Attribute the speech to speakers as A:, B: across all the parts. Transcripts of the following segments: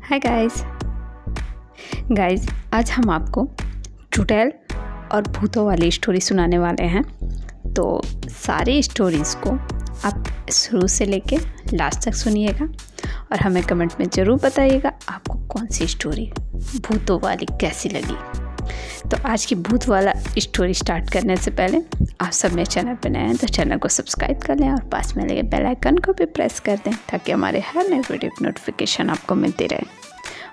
A: Hi guys आज हम आपको चुड़ैल और भूतों वाली स्टोरी सुनाने वाले हैं। तो सारी स्टोरीज़ को आप शुरू से लेके लास्ट तक सुनिएगा और हमें कमेंट में ज़रूर बताइएगा आपको कौन सी स्टोरी भूतों वाली कैसी लगी। तो आज की भूत वाला स्टोरी स्टार्ट करने से पहले आप सब मेरे चैनल पर नए हैं तो चैनल को सब्सक्राइब कर लें और पास में लगे बेल आइकन को भी प्रेस कर दें ताकि हमारे हर नए वीडियो की नोटिफिकेशन आपको मिलती रहे।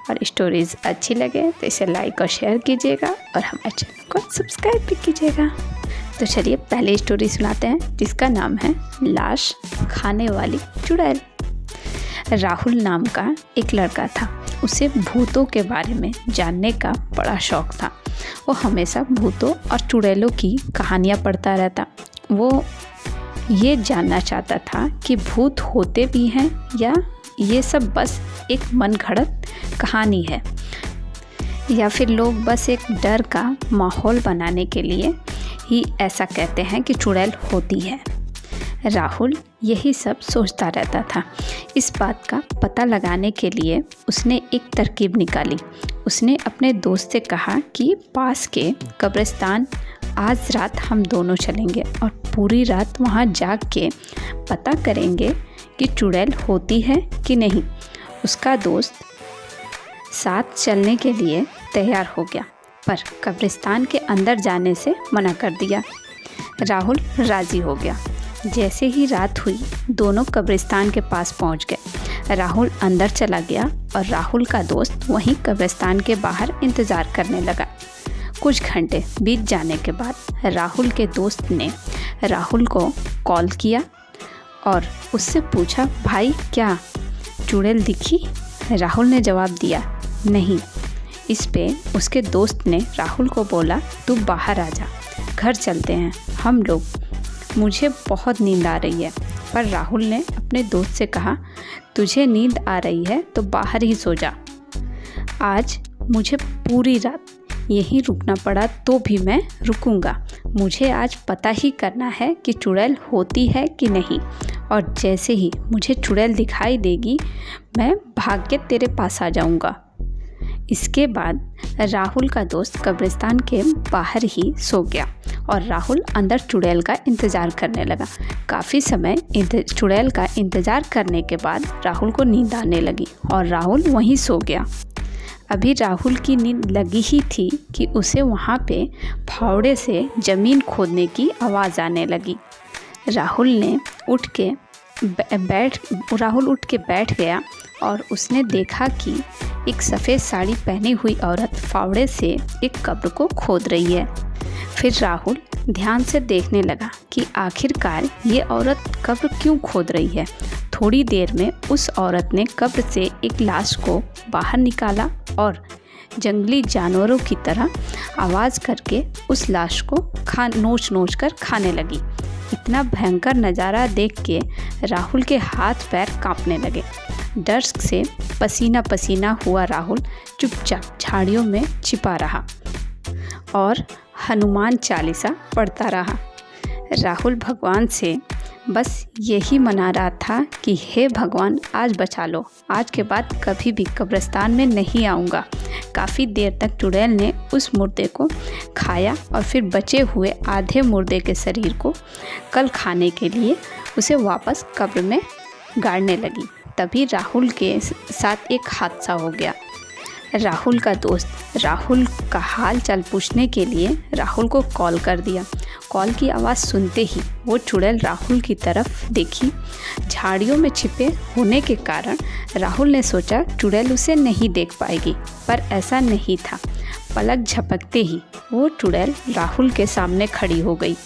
A: और स्टोरीज़ अच्छी लगे तो इसे लाइक और शेयर कीजिएगा और हमारे चैनल को सब्सक्राइब भी कीजिएगा। तो चलिए पहले स्टोरी सुनाते हैं जिसका नाम है लाश खाने वाली चुड़ैल। राहुल नाम का एक लड़का था। उसे भूतों के बारे में जानने का बड़ा शौक़ था। वो हमेशा भूतों और चुड़ैलों की कहानियाँ पढ़ता रहता। वो ये जानना चाहता था कि भूत होते भी हैं या ये सब बस एक मनगढ़ंत कहानी है या फिर लोग बस एक डर का माहौल बनाने के लिए ही ऐसा कहते हैं कि चुड़ैल होती है। राहुल यही सब सोचता रहता था। इस बात का पता लगाने के लिए उसने एक तरकीब निकाली। उसने अपने दोस्त से कहा कि पास के कब्रिस्तान आज रात हम दोनों चलेंगे और पूरी रात वहाँ जाग के पता करेंगे कि चुड़ैल होती है कि नहीं। उसका दोस्त साथ चलने के लिए तैयार हो गया पर कब्रिस्तान के अंदर जाने से मना कर दिया। राहुल राज़ी हो गया। जैसे ही रात हुई दोनों कब्रिस्तान के पास पहुंच गए। राहुल अंदर चला गया और राहुल का दोस्त वहीं कब्रिस्तान के बाहर इंतज़ार करने लगा। कुछ घंटे बीत जाने के बाद राहुल के दोस्त ने राहुल को कॉल किया और उससे पूछा, भाई क्या चुड़ैल दिखी? राहुल ने जवाब दिया, नहीं। इस पे उसके दोस्त ने राहुल को बोला, तू बाहर आ जा, घर चलते हैं हम लोग, मुझे बहुत नींद आ रही है। पर राहुल ने अपने दोस्त से कहा, तुझे नींद आ रही है तो बाहर ही सो जा। आज मुझे पूरी रात यहीं रुकना पड़ा तो भी मैं रुकूंगा। मुझे आज पता ही करना है कि चुड़ैल होती है कि नहीं, और जैसे ही मुझे चुड़ैल दिखाई देगी मैं भाग के तेरे पास आ जाऊंगा। इसके बाद राहुल का दोस्त कब्रिस्तान के बाहर ही सो गया और राहुल अंदर चुड़ैल का इंतज़ार करने लगा। काफ़ी समय चुड़ैल का इंतज़ार करने के बाद राहुल को नींद आने लगी और राहुल वहीं सो गया। अभी राहुल की नींद लगी ही थी कि उसे वहाँ पे फावड़े से ज़मीन खोदने की आवाज़ आने लगी। राहुल उठ के बैठ गया और उसने देखा कि एक सफ़ेद साड़ी पहनी हुई औरत फावड़े से एक कब्र को खोद रही है। फिर राहुल ध्यान से देखने लगा कि आखिरकार ये औरत कब्र क्यों खोद रही है। थोड़ी देर में उस औरत ने कब्र से एक लाश को बाहर निकाला और जंगली जानवरों की तरह आवाज़ करके उस लाश को नोच कर खाने लगी। इतना भयंकर नज़ारा देख के राहुल के हाथ पैर कांपने लगे। डर से पसीना पसीना हुआ राहुल चुपचाप झाड़ियों में छिपा रहा और हनुमान चालीसा पढ़ता रहा। राहुल भगवान से बस यही मना रहा था कि हे भगवान आज बचा लो, आज के बाद कभी भी कब्रिस्तान में नहीं आऊँगा। काफ़ी देर तक चुड़ैल ने उस मुर्दे को खाया और फिर बचे हुए आधे मुर्दे के शरीर को कल खाने के लिए उसे वापस कब्र में गाड़ने लगी। तभी राहुल के साथ एक हादसा हो गया। राहुल का दोस्त राहुल का हाल चाल पूछने के लिए राहुल को कॉल कर दिया। कॉल की आवाज़ सुनते ही वो चुड़ैल राहुल की तरफ देखी। झाड़ियों में छिपे होने के कारण राहुल ने सोचा चुड़ैल उसे नहीं देख पाएगी, पर ऐसा नहीं था। पलक झपकते ही वो चुड़ैल राहुल के सामने खड़ी हो गई।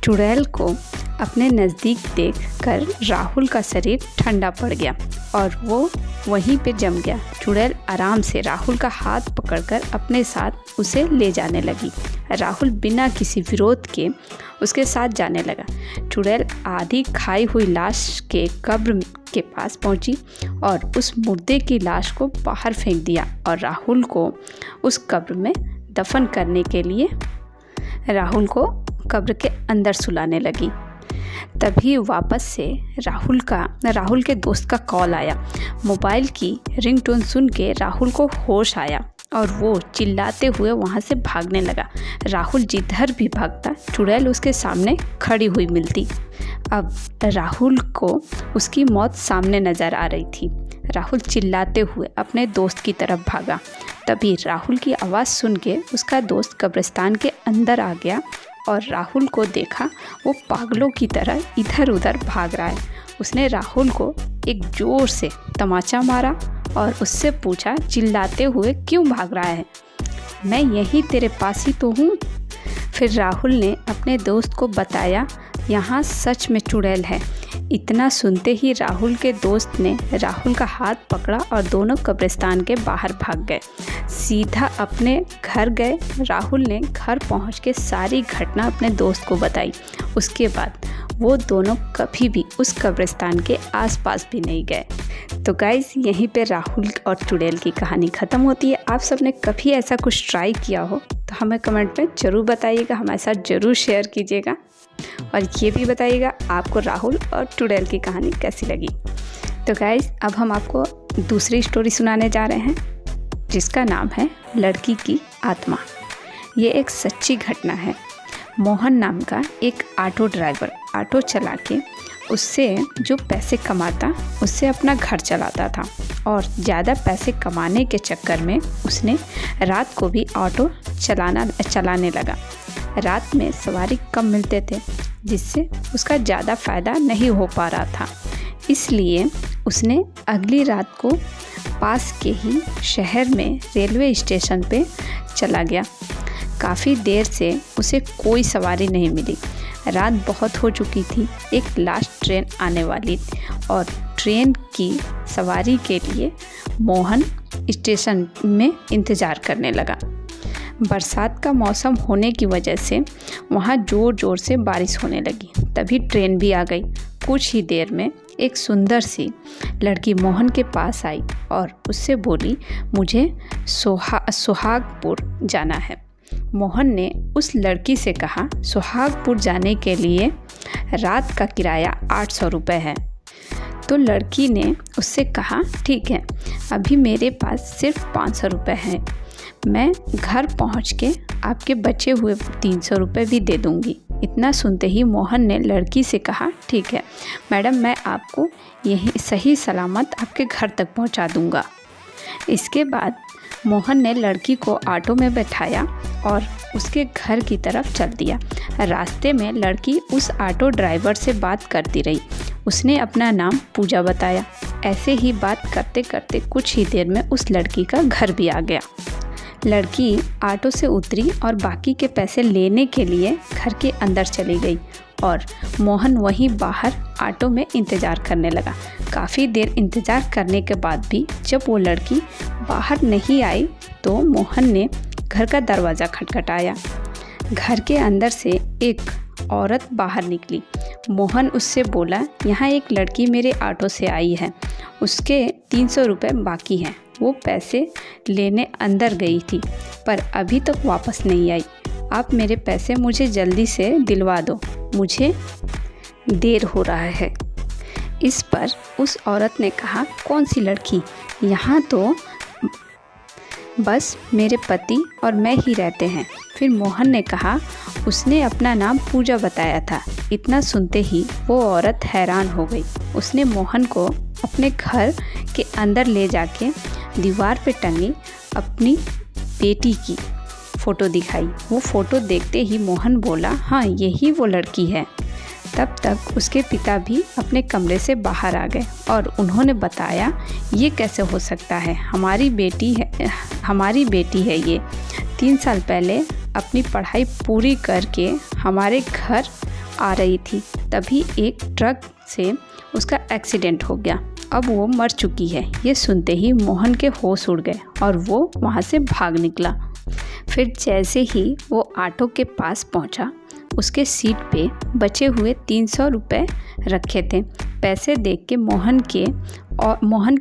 A: चुड़ैल को अपने नज़दीक देखकर राहुल का शरीर ठंडा पड़ गया और वो वहीं पे जम गया। चुड़ैल आराम से राहुल का हाथ पकड़कर अपने साथ उसे ले जाने लगी। राहुल बिना किसी विरोध के उसके साथ जाने लगा। चुड़ैल आधी खाई हुई लाश के कब्र के पास पहुंची और उस मुर्दे की लाश को बाहर फेंक दिया और राहुल को उस कब्र में दफन करने के लिए राहुल को कब्र के अंदर सुलाने लगी। तभी वापस से राहुल के दोस्त का कॉल आया। मोबाइल की रिंगटोन सुन के राहुल को होश आया और वो चिल्लाते हुए वहाँ से भागने लगा। राहुल जिधर भी भागता चुड़ैल उसके सामने खड़ी हुई मिलती। अब राहुल को उसकी मौत सामने नज़र आ रही थी। राहुल चिल्लाते हुए अपने दोस्त की तरफ भागा। तभी राहुल की आवाज़ सुन के उसका दोस्त कब्रिस्तान के अंदर आ गया और राहुल को देखा वो पागलों की तरह इधर उधर भाग रहा है। उसने राहुल को एक ज़ोर से तमाचा मारा और उससे पूछा, चिल्लाते हुए क्यों भाग रहा है? मैं यहीं तेरे पास ही तो हूँ। फिर राहुल ने अपने दोस्त को बताया, यहाँ सच में चुड़ैल है। इतना सुनते ही राहुल के दोस्त ने राहुल का हाथ पकड़ा और दोनों कब्रिस्तान के बाहर भाग गए। सीधा अपने घर गए। राहुल ने घर पहुंच के सारी घटना अपने दोस्त को बताई। उसके बाद वो दोनों कभी भी उस कब्रिस्तान के आसपास भी नहीं गए। तो गाइस, यहीं पे राहुल और चुड़ैल की कहानी ख़त्म होती है। आप सबने कभी ऐसा कुछ ट्राई किया हो तो हमें कमेंट में ज़रूर बताइएगा, हमारे साथ ज़रूर शेयर कीजिएगा और ये भी बताइएगा आपको राहुल और चुड़ैल की कहानी कैसी लगी। तो गाइस, अब हम आपको दूसरी स्टोरी सुनाने जा रहे हैं जिसका नाम है लड़की की आत्मा। ये एक सच्ची घटना है। मोहन नाम का एक ऑटो ड्राइवर ऑटो चला के उससे जो पैसे कमाता उससे अपना घर चलाता था और ज़्यादा पैसे कमाने के चक्कर में उसने रात को भी ऑटो चलाने लगा। रात में सवारी कम मिलते थे जिससे उसका ज़्यादा फ़ायदा नहीं हो पा रहा था। इसलिए उसने अगली रात को पास के ही शहर में रेलवे स्टेशन पे चला गया। काफ़ी देर से उसे कोई सवारी नहीं मिली। रात बहुत हो चुकी थी। एक लास्ट ट्रेन आने वाली और ट्रेन की सवारी के लिए मोहन स्टेशन में इंतज़ार करने लगा। बरसात का मौसम होने की वजह से वहाँ ज़ोर ज़ोर से बारिश होने लगी। तभी ट्रेन भी आ गई। कुछ ही देर में एक सुंदर सी लड़की मोहन के पास आई और उससे बोली, मुझे सुहागपुर जाना है। मोहन ने उस लड़की से कहा, सुहागपुर जाने के लिए रात का किराया 800 रुपये है। तो लड़की ने उससे कहा, ठीक है, अभी मेरे पास सिर्फ 500 रुपये हैं। मैं घर पहुंच के आपके बचे हुए 300 रुपये भी दे दूंगी। इतना सुनते ही मोहन ने लड़की से कहा, ठीक है मैडम, मैं आपको यही सही सलामत आपके घर तक पहुंचा दूंगा। इसके बाद मोहन ने लड़की को ऑटो में बैठाया और उसके घर की तरफ चल दिया। रास्ते में लड़की उस ऑटो ड्राइवर से बात करती रही। उसने अपना नाम पूजा बताया। ऐसे ही बात करते करते कुछ ही देर में उस लड़की का घर भी आ गया। लड़की ऑटो से उतरी और बाकी के पैसे लेने के लिए घर के अंदर चली गई और मोहन वहीं बाहर ऑटो में इंतज़ार करने लगा। काफ़ी देर इंतज़ार करने के बाद भी जब वो लड़की बाहर नहीं आई तो मोहन ने घर का दरवाज़ा खटखटाया। घर के अंदर से एक औरत बाहर निकली। मोहन उससे बोला, यहाँ एक लड़की मेरे ऑटो से आई है, उसके 300 रुपये बाकी हैं। वो पैसे लेने अंदर गई थी पर अभी तक वापस नहीं आई। आप मेरे पैसे मुझे जल्दी से दिलवा दो, मुझे देर हो रहा है। इस पर उस औरत ने कहा, कौन सी लड़की? यहाँ तो बस मेरे पति और मैं ही रहते हैं। फिर मोहन ने कहा, उसने अपना नाम पूजा बताया था। इतना सुनते ही वो औरत हैरान हो गई। उसने मोहन को अपने घर के अंदर ले जाके दीवार पे टंगी अपनी बेटी की फ़ोटो दिखाई। वो फ़ोटो देखते ही मोहन बोला, हाँ यही वो लड़की है। तब तक उसके पिता भी अपने कमरे से बाहर आ गए और उन्होंने बताया, ये कैसे हो सकता है, हमारी बेटी है ये। 3 साल पहले अपनी पढ़ाई पूरी करके हमारे घर आ रही थी, तभी एक ट्रक से उसका एक्सीडेंट हो गया। अब वो मर चुकी है। ये सुनते ही मोहन के होश उड़ गए और वो वहाँ से भाग निकला। फिर जैसे ही वो ऑटो के पास पहुँचा, उसके सीट पे बचे हुए 300 रुपये रखे थे। पैसे देख के मोहन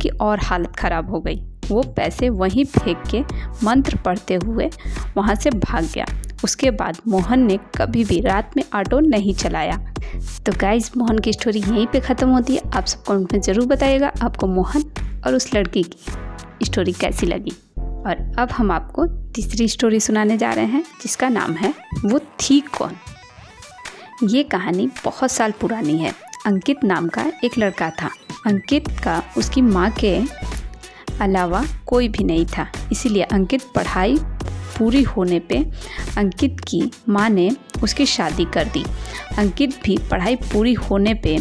A: की और हालत ख़राब हो गई। वो पैसे वहीं फेंक के मंत्र पढ़ते हुए वहाँ से भाग गया। उसके बाद मोहन ने कभी भी रात में ऑटो नहीं चलाया। तो गाइस, मोहन की स्टोरी यहीं पे ख़त्म होती है। आप सब कमेंट में ज़रूर बताइएगा आपको मोहन और उस लड़की की स्टोरी कैसी लगी। और अब हम आपको तीसरी स्टोरी सुनाने जा रहे हैं, जिसका नाम है वो थी कौन। ये कहानी बहुत साल पुरानी है। अंकित नाम का एक लड़का था। अंकित का उसकी माँ के अलावा कोई भी नहीं था, इसीलिए अंकित पढ़ाई पूरी होने पे अंकित की माँ ने उसकी शादी कर दी। अंकित भी पढ़ाई पूरी होने पे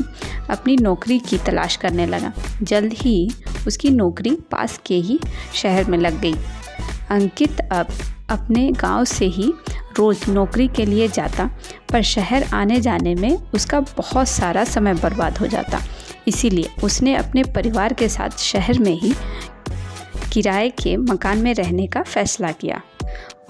A: अपनी नौकरी की तलाश करने लगा। जल्द ही उसकी नौकरी पास के ही शहर में लग गई। अंकित अब अपने गांव से ही रोज़ नौकरी के लिए जाता, पर शहर आने जाने में उसका बहुत सारा समय बर्बाद हो जाता। इसीलिए उसने अपने परिवार के साथ शहर में ही किराए के मकान में रहने का फैसला किया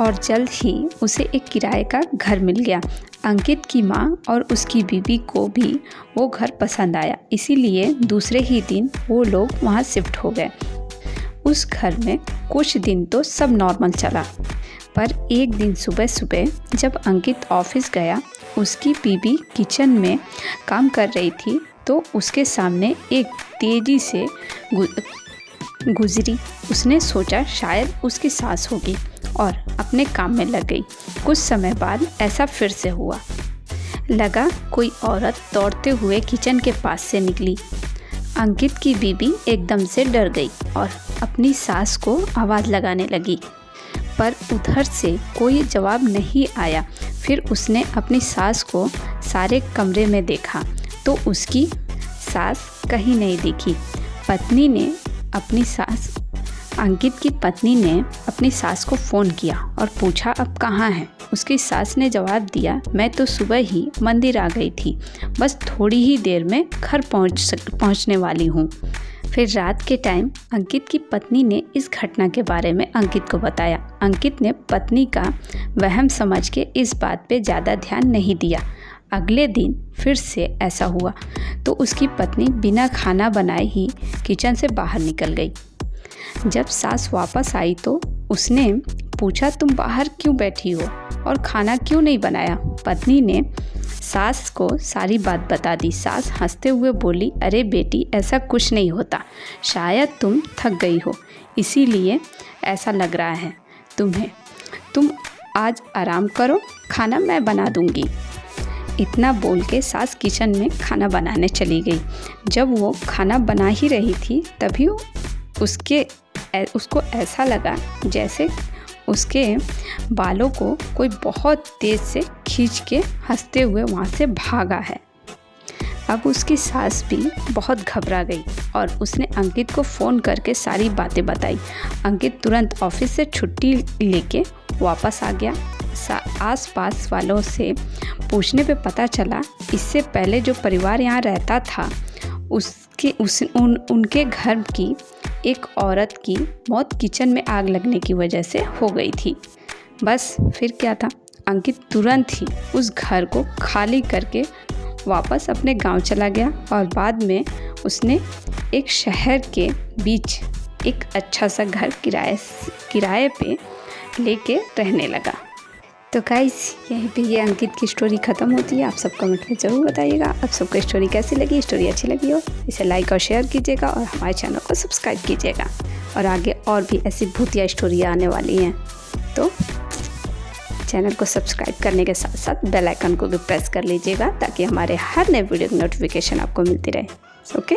A: और जल्द ही उसे एक किराए का घर मिल गया। अंकित की माँ और उसकी बीवी को भी वो घर पसंद आया, इसीलिए दूसरे ही दिन वो लोग वहाँ शिफ्ट हो गए। उस घर में कुछ दिन तो सब नॉर्मल चला, पर एक दिन सुबह सुबह जब अंकित ऑफिस गया, उसकी बीवी किचन में काम कर रही थी तो उसके सामने एक तेज़ी से गुजरी। उसने सोचा शायद उसकी सास होगी और अपने काम में लग गई। कुछ समय बाद ऐसा फिर से हुआ। लगा कोई औरत दौड़ते हुए किचन के पास से निकली। अंकित की बीवी एकदम से डर गई और अपनी सास को आवाज़ लगाने लगी, पर उधर से कोई जवाब नहीं आया। फिर उसने अपनी सास को सारे कमरे में देखा तो उसकी सास कहीं नहीं दिखी। अंकित की पत्नी ने अपनी सास को फ़ोन किया और पूछा अब कहाँ है। उसकी सास ने जवाब दिया, मैं तो सुबह ही मंदिर आ गई थी, बस थोड़ी ही देर में घर पहुँचने वाली हूँ। फिर रात के टाइम अंकित की पत्नी ने इस घटना के बारे में अंकित को बताया। अंकित ने पत्नी का वहम समझ के इस बात पे ज़्यादा ध्यान नहीं दिया। अगले दिन फिर से ऐसा हुआ तो उसकी पत्नी बिना खाना बनाए ही किचन से बाहर निकल गई। जब सास वापस आई तो उसने पूछा, तुम बाहर क्यों बैठी हो और खाना क्यों नहीं बनाया। पत्नी ने सास को सारी बात बता दी। सास हंसते हुए बोली, अरे बेटी, ऐसा कुछ नहीं होता, शायद तुम थक गई हो, इसीलिए ऐसा लग रहा है तुम्हें। तुम आज आराम करो, खाना मैं बना दूंगी। इतना बोल के सास किचन में खाना बनाने चली गई। जब वो खाना बना ही रही थी तभी उसको ऐसा लगा जैसे उसके बालों को कोई बहुत तेज़ से खींच के हंसते हुए वहाँ से भागा है। अब उसकी सास भी बहुत घबरा गई और उसने अंकित को फ़ोन करके सारी बातें बताई। अंकित तुरंत ऑफिस से छुट्टी लेके वापस आ गया। आस-पास वालों से पूछने पे पता चला इससे पहले जो परिवार यहाँ रहता था उनके घर की एक औरत की मौत किचन में आग लगने की वजह से हो गई थी। बस फिर क्या था, अंकित तुरंत ही उस घर को खाली करके वापस अपने गांव चला गया और बाद में उसने एक शहर के बीच एक अच्छा सा घर किराए पे लेके रहने लगा। तो गाइस, यहीं पे ये अंकित की स्टोरी ख़त्म होती है। आप सब कमेंट में ज़रूर बताइएगा आप सबको स्टोरी कैसी लगी। स्टोरी अच्छी लगी हो इसे लाइक और शेयर कीजिएगा और हमारे चैनल को सब्सक्राइब कीजिएगा। और आगे और भी ऐसी भूतिया स्टोरी आने वाली हैं, तो चैनल को सब्सक्राइब करने के साथ साथ बेल आइकन को भी प्रेस कर लीजिएगा ताकि हमारे हर नए वीडियो की नोटिफिकेशन आपको मिलती रहे। ओके।